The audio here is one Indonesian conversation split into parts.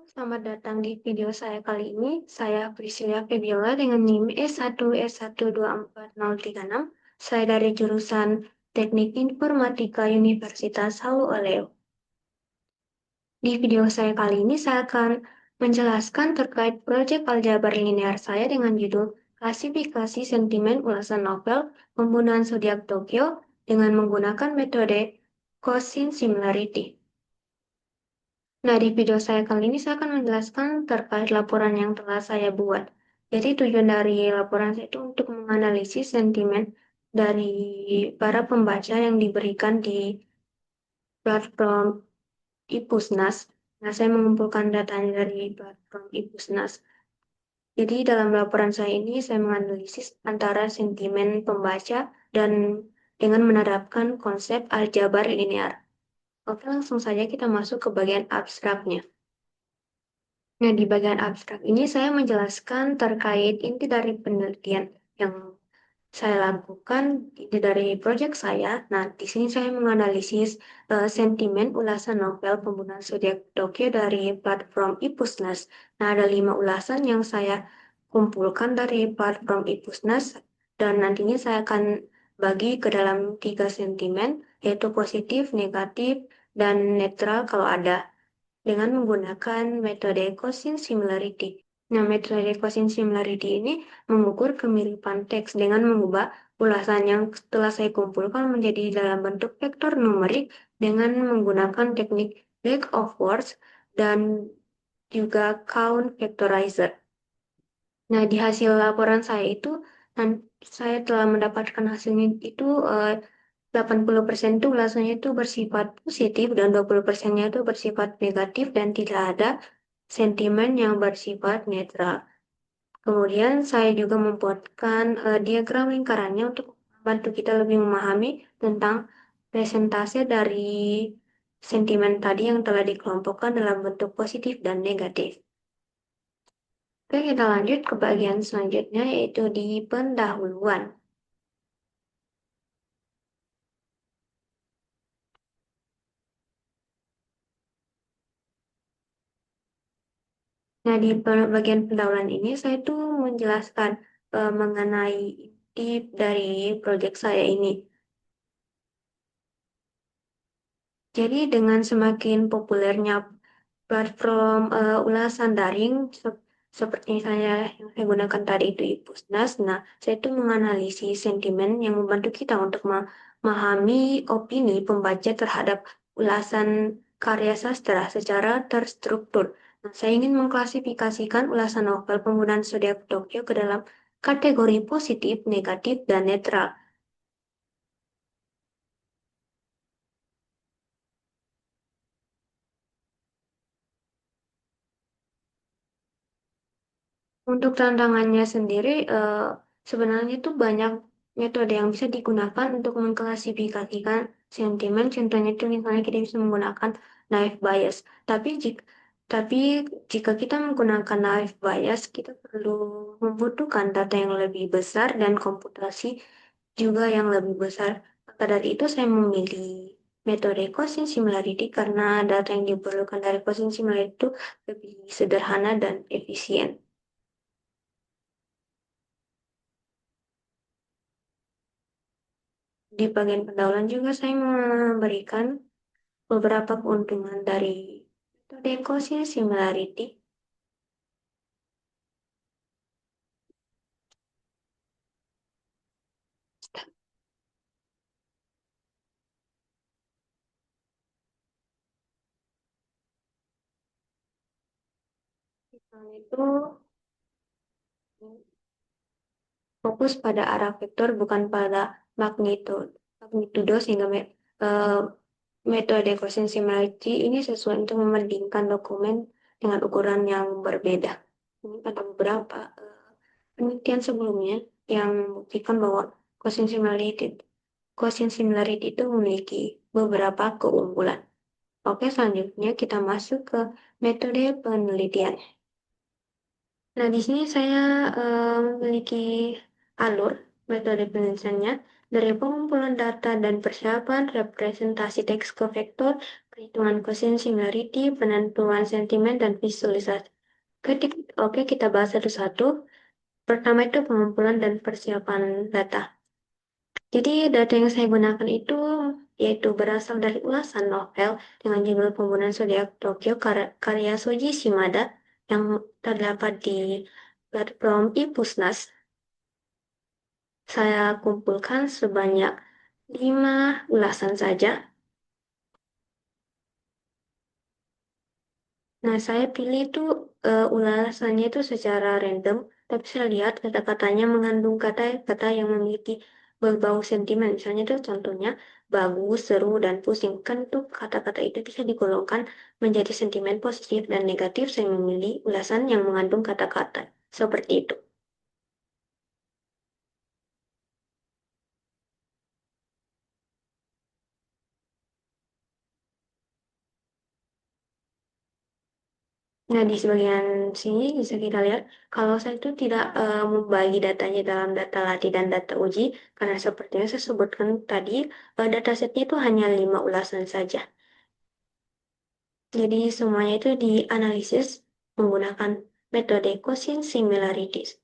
Selamat datang di video saya kali ini. Saya Priscilia Febiola dengan NIM S1S124036. Saya dari jurusan Teknik Informatika Universitas Halu Oleo. Di video saya kali ini saya akan menjelaskan terkait proyek aljabar linear saya dengan judul Klasifikasi Sentimen Ulasan Novel Pembunuhan Zodiak Tokyo dengan menggunakan metode Cosine Similarity. Nah, di video saya kali ini saya akan menjelaskan terkait laporan yang telah saya buat. Jadi tujuan dari laporan saya itu untuk menganalisis sentimen dari para pembaca yang diberikan di platform Ipusnas. Nah, saya mengumpulkan datanya dari platform Ipusnas. Jadi dalam laporan saya ini saya menganalisis antara sentimen pembaca dan dengan menerapkan konsep aljabar linear. Oke, langsung saja kita masuk ke bagian abstraknya. Nah, di bagian abstrak ini saya menjelaskan terkait inti dari penelitian yang saya lakukan, inti dari proyek saya. Nah, di sini saya menganalisis sentimen ulasan novel Pembunuhan Zodiak Tokyo dari platform Ipusnas. Nah, ada 5 ulasan yang saya kumpulkan dari platform Ipusnas dan nantinya saya akan bagi ke dalam 3 sentimen, yaitu positif, negatif, dan netral kalau ada dengan menggunakan metode Cosine Similarity. Nah, metode Cosine Similarity ini mengukur kemiripan teks dengan mengubah ulasan yang telah saya kumpulkan menjadi dalam bentuk vektor numerik dengan menggunakan teknik Bag of Words dan juga Count Vectorizer. Nah, di hasil laporan saya itu, saya telah mendapatkan hasilnya itu 80% itu ulasannya itu bersifat positif dan 20%-nya itu bersifat negatif dan tidak ada sentimen yang bersifat netral. Kemudian saya juga membuatkan diagram lingkarannya untuk membantu kita lebih memahami tentang presentase dari sentimen tadi yang telah dikelompokkan dalam bentuk positif dan negatif. Oke, kita lanjut ke bagian selanjutnya yaitu di pendahuluan. Nah, di bagian pendahuluan ini saya tuh menjelaskan mengenai inti dari proyek saya ini. Jadi dengan semakin populernya platform ulasan daring seperti saya yang saya gunakan tadi itu Ipusnas. Nah, saya itu menganalisis sentimen yang membantu kita untuk memahami opini pembaca terhadap ulasan karya sastra secara terstruktur. Nah, saya ingin mengklasifikasikan ulasan novel Pembunuhan Zodiak Tokyo ke dalam kategori positif, negatif, dan netral. Untuk tantangannya sendiri, sebenarnya itu banyak metode yang bisa digunakan untuk mengklasifikasikan sentimen. Contohnya itu misalnya kita bisa menggunakan naive bias. Tapi jika kita menggunakan naive bias, kita perlu membutuhkan data yang lebih besar dan komputasi juga yang lebih besar. Maka dari itu saya memilih metode Cosine Similarity karena data yang diperlukan dari Cosine Similarity itu lebih sederhana dan efisien. Di bagian pendahuluan juga saya memberikan beberapa keuntungan dari metode Cosine Similarity. Misalnya itu fokus pada arah vektor bukan pada magnitudo sehingga eh, metode Cosine Similarity ini sesuai untuk membandingkan dokumen dengan ukuran yang berbeda. Ini pada beberapa penelitian sebelumnya yang membuktikan bahwa Cosine Similarity Quotient similarity itu memiliki beberapa keunggulan. Oke, selanjutnya kita masuk ke metode penelitian. Nah, di sini saya memiliki alur. Metode penyelesaiannya dari pengumpulan data dan persiapan representasi teks ke vektor, perhitungan quotient similarity, penentuan sentimen, dan visualisasi. Oke, kita bahas satu-satu. Pertama itu pengumpulan dan persiapan data. Jadi data yang saya gunakan itu yaitu berasal dari ulasan novel dengan judul Pembunuhan Zodiak Tokyo karya Soji Shimada yang terdapat di platform iPusnas. Saya kumpulkan sebanyak 5 ulasan saja. Nah, saya pilih itu ulasannya itu secara random, tapi saya lihat kata-katanya mengandung kata-kata yang memiliki berbau sentimen. Misalnya itu contohnya bagus, seru, dan pusing. Kan itu kata-kata itu bisa digolongkan menjadi sentimen positif dan negatif. Saya memilih ulasan yang mengandung kata-kata seperti itu. Nah, di sebagian sini bisa kita lihat kalau saya itu tidak membagi datanya dalam data latih dan data uji, karena seperti yang saya sebutkan tadi, datasetnya itu hanya 5 ulasan saja. Jadi semuanya itu dianalisis menggunakan metode quotient similarities.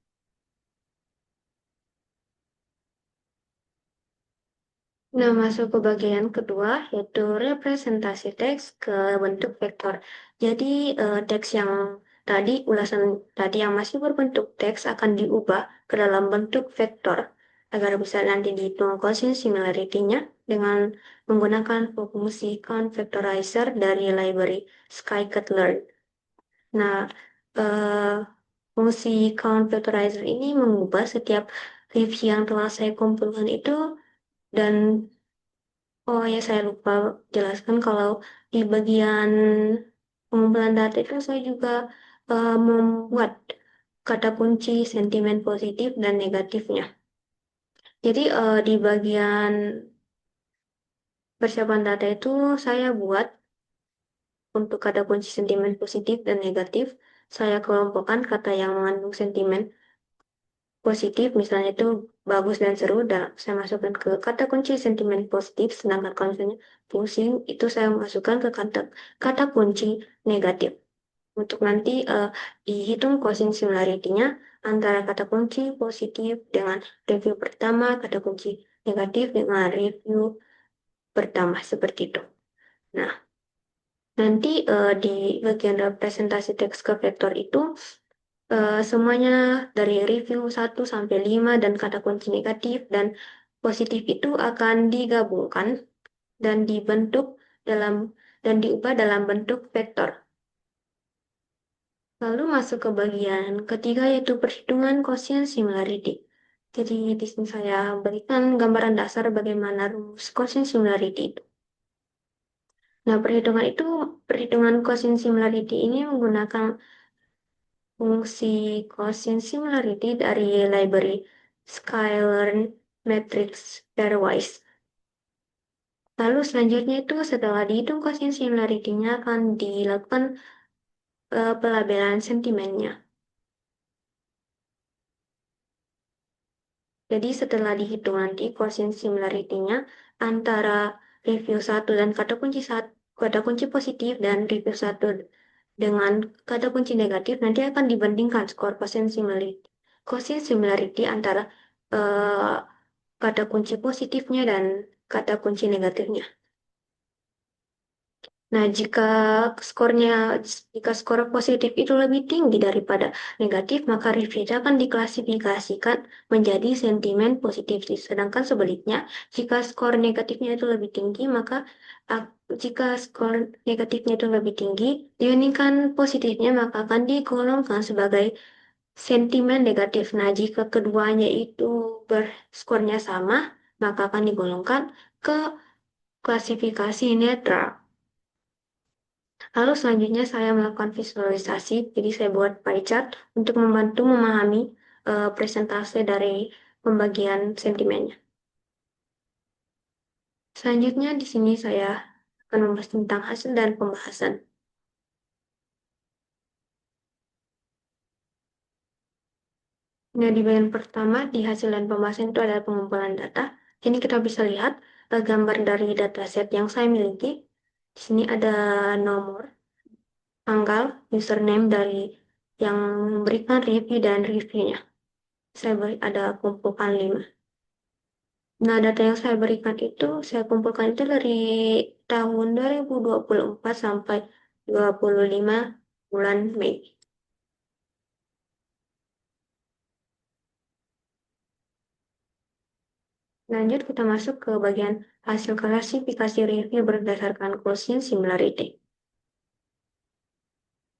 Nah, masuk ke bagian kedua, yaitu representasi teks ke bentuk vektor. Jadi, teks yang tadi, ulasan tadi yang masih berbentuk teks akan diubah ke dalam bentuk vektor agar bisa nanti dihitung quotient similarity-nya dengan menggunakan fungsi count vectorizer dari library scikit-learn. Nah, eh, fungsi count vectorizer ini mengubah setiap review yang telah saya kumpulkan itu dan oh ya, saya lupa jelaskan kalau di bagian pengumpulan data itu saya juga membuat kata kunci sentimen positif dan negatifnya. Jadi di bagian persiapan data itu saya buat untuk kata kunci sentimen positif dan negatif, saya kelompokkan kata yang mengandung sentimen positif, misalnya itu bagus dan seru, dan saya masukkan ke kata kunci sentimen positif, sedangkan kalau misalnya pusing, itu saya masukkan ke kata kunci negatif. Untuk nanti dihitung quotient similarity-nya antara kata kunci positif dengan review pertama, kata kunci negatif dengan review pertama, seperti itu. Nah, nanti di bagian representasi teks ke vektor itu, semuanya dari review 1 sampai 5 dan kata kunci negatif dan positif itu akan digabungkan dan dibentuk dalam dan diubah dalam bentuk vektor. Lalu masuk ke bagian ketiga yaitu perhitungan quotient similarity. Jadi di sini saya berikan gambaran dasar bagaimana rumus quotient similarity itu. Nah, perhitungan quotient similarity ini menggunakan fungsi quotient similarity dari library Sklearn Matrix Pairwise. Lalu selanjutnya itu setelah dihitung quotient similarity-nya akan dilakukan pelabelan sentimennya. Jadi setelah dihitung nanti quotient similarity-nya antara review 1 dan kata kunci positif dan review 1 dengan kata kunci negatif nanti akan dibandingkan skor quotient similarity antara eh, kata kunci positifnya dan kata kunci negatifnya. Nah, jika skor positif itu lebih tinggi daripada negatif, maka review itu akan diklasifikasikan menjadi sentimen positif. Sedangkan sebaliknya, jika skor negatifnya itu lebih tinggi, maka ak- jika skor negatifnya itu lebih tinggi dibandingkan positifnya, maka akan digolongkan sebagai sentimen negatif. Nah, jika keduanya itu berskornya sama, maka akan digolongkan ke klasifikasi netral. Lalu selanjutnya saya melakukan visualisasi, jadi saya buat pie chart untuk membantu memahami presentase dari pembagian sentimennya. Selanjutnya di sini saya akan membahas tentang hasil dan pembahasan. Nah, di bagian pertama, di hasil dan pembahasan itu adalah pengumpulan data. Ini kita bisa lihat gambar dari dataset yang saya miliki. Di sini ada nomor, tanggal, username dari yang memberikan review dan reviewnya. Saya beri ada kumpulkan 5. Nah, data yang saya kumpulkan itu dari tahun 2024 sampai 25 bulan Mei. Lanjut kita masuk ke bagian hasil klasifikasi review berdasarkan quotient similarity.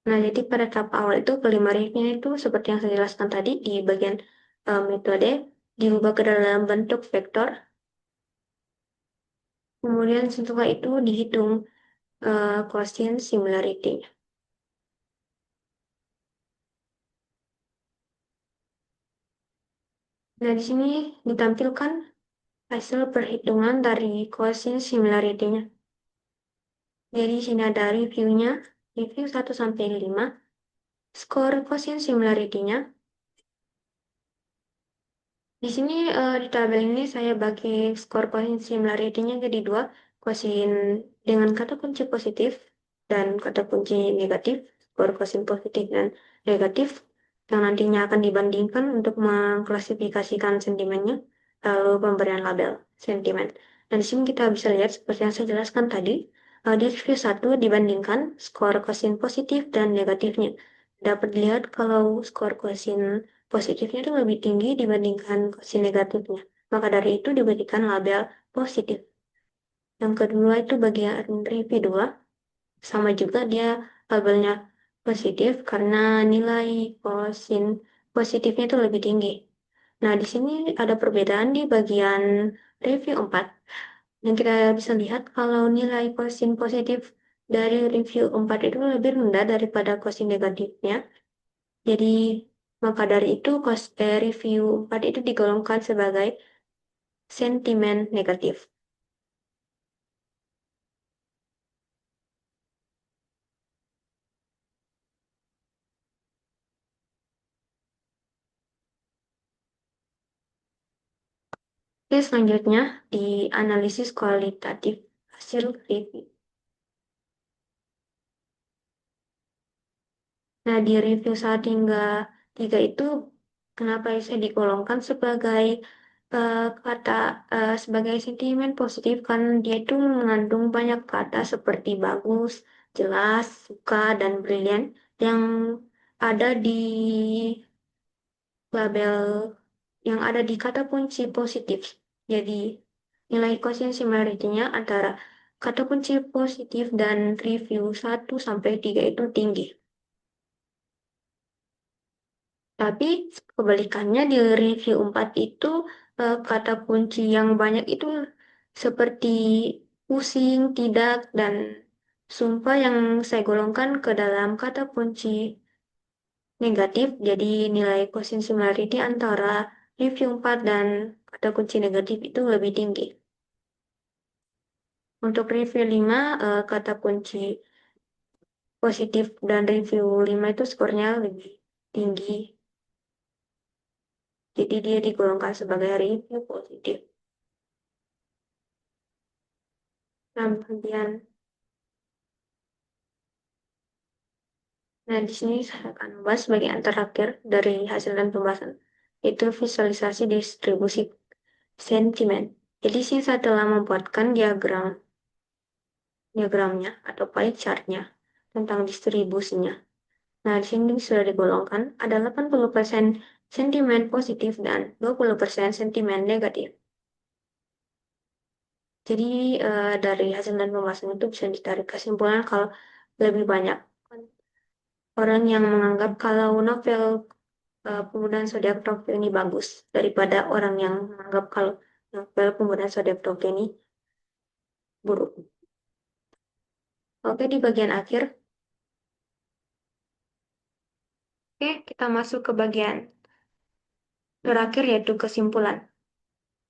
Nah, jadi pada tahap awal itu kelima review itu seperti yang saya jelaskan tadi di bagian metode diubah ke dalam bentuk vektor. Kemudian setelah itu dihitung quotient similarity. Nah, di sini ditampilkan hasil perhitungan dari quotient similarity-nya. Jadi di sini ada reviewnya, review 1 sampai 5, skor quotient similarity-nya. Di sini di tabel ini saya bagi skor quotient similarity-nya jadi 2, quotient dengan kata kunci positif dan kata kunci negatif, skor quotient positif dan negatif yang nantinya akan dibandingkan untuk mengklasifikasikan sentimennya, lalu pemberian label sentimen. Dan di sini kita bisa lihat seperti yang saya jelaskan tadi, di review 1 dibandingkan skor quotient positif dan negatifnya. Dapat dilihat kalau skor quotient positifnya itu lebih tinggi dibandingkan quotient negatifnya. Maka dari itu diberikan label positif. Yang kedua itu bagian review 2, sama juga dia labelnya positif karena nilai quotient positifnya itu lebih tinggi. Nah, di sini ada perbedaan di bagian review 4. Dan kita bisa lihat kalau nilai quotient positif dari review 4 itu lebih rendah daripada quotient negatifnya. Jadi, maka dari itu review 4 itu digolongkan sebagai sentimen negatif. Oke, selanjutnya di analisis kualitatif hasil review. Nah, di review 1 hingga 3 itu kenapa saya digolongkan sebagai kata sebagai sentimen positif karena dia itu mengandung banyak kata seperti bagus, jelas, suka, dan brilian yang ada di label yang ada di kata kunci positif. Jadi, nilai quotient similarity-nya antara kata kunci positif dan review 1 sampai 3 itu tinggi. Tapi kebalikannya di review 4 itu kata kunci yang banyak itu seperti pusing, tidak, dan sumpah yang saya golongkan ke dalam kata kunci negatif. Jadi nilai quotient similarity antara review 4 dan kata kunci negatif itu lebih tinggi. Untuk review 5, kata kunci positif dan review 5 itu skornya lebih tinggi. Jadi dia digolongkan sebagai review positif. Nah, kemudian, nah di sini saya akan membahas bagian terakhir dari hasil dan pembahasan, yaitu visualisasi distribusi sentimen. Jadi sini saya telah membuatkan diagramnya atau pie chartnya tentang distribusinya. Nah, di sini sudah digolongkan ada 80% sentimen positif dan 20% sentimen negatif. Jadi dari hasil dan pembahasan itu bisa ditarik kesimpulan kalau lebih banyak orang yang menganggap kalau novel Pembunuhan Zodiac Tokyo ini bagus daripada orang yang menganggap kalau novel Pembunuhan Zodiac Tokyo ini buruk. Oke, di bagian akhir, oke, kita masuk ke bagian terakhir yaitu kesimpulan.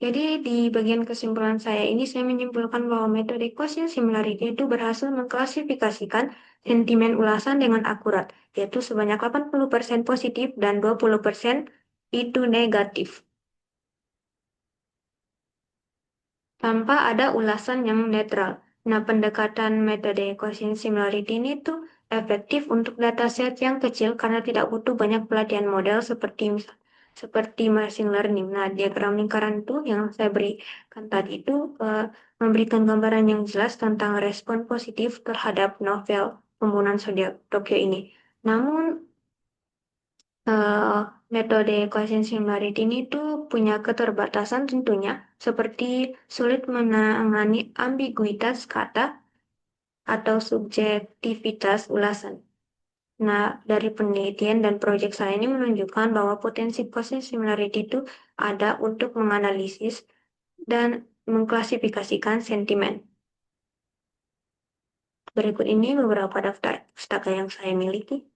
Jadi di bagian kesimpulan saya ini saya menyimpulkan bahwa metode quotient similarity itu berhasil mengklasifikasikan sentimen ulasan dengan akurat, yaitu sebanyak 80% positif dan 20% itu negatif. Tanpa ada ulasan yang netral. Nah, pendekatan metode Gaussian similarity ini tuh efektif untuk dataset yang kecil karena tidak butuh banyak pelatihan model seperti machine learning. Nah, diagram lingkaran itu yang saya berikan tadi itu memberikan gambaran yang jelas tentang respon positif terhadap novel pembunuhan zodiak Tokyo ini. Namun, eh, metode Gaussian similarity ini tuh punya keterbatasan tentunya, seperti sulit menangani ambiguitas kata atau subjektivitas ulasan. Nah, dari penelitian dan proyek saya ini menunjukkan bahwa potensi Gaussian similarity itu ada untuk menganalisis dan mengklasifikasikan sentimen. Berikut ini beberapa daftar pustaka yang saya miliki.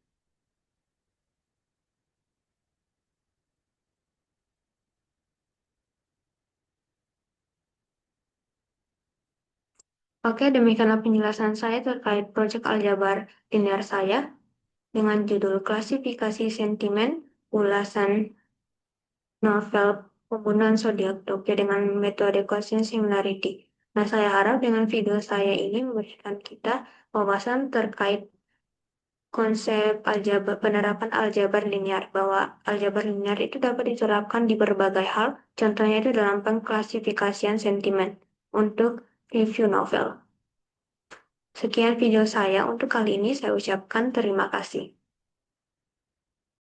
Oke, demikianlah penjelasan saya terkait proyek aljabar linear saya dengan judul klasifikasi sentimen ulasan novel pembunuhan zodiak Tokyo dengan metode Gaussian similarity. Nah, saya harap dengan video saya ini memberikan kita wawasan terkait konsep aljabar, penerapan aljabar linear, bahwa aljabar linear itu dapat diterapkan di berbagai hal, contohnya itu dalam pengklasifikasian sentimen untuk review novel. Sekian video saya untuk kali ini, saya ucapkan terima kasih.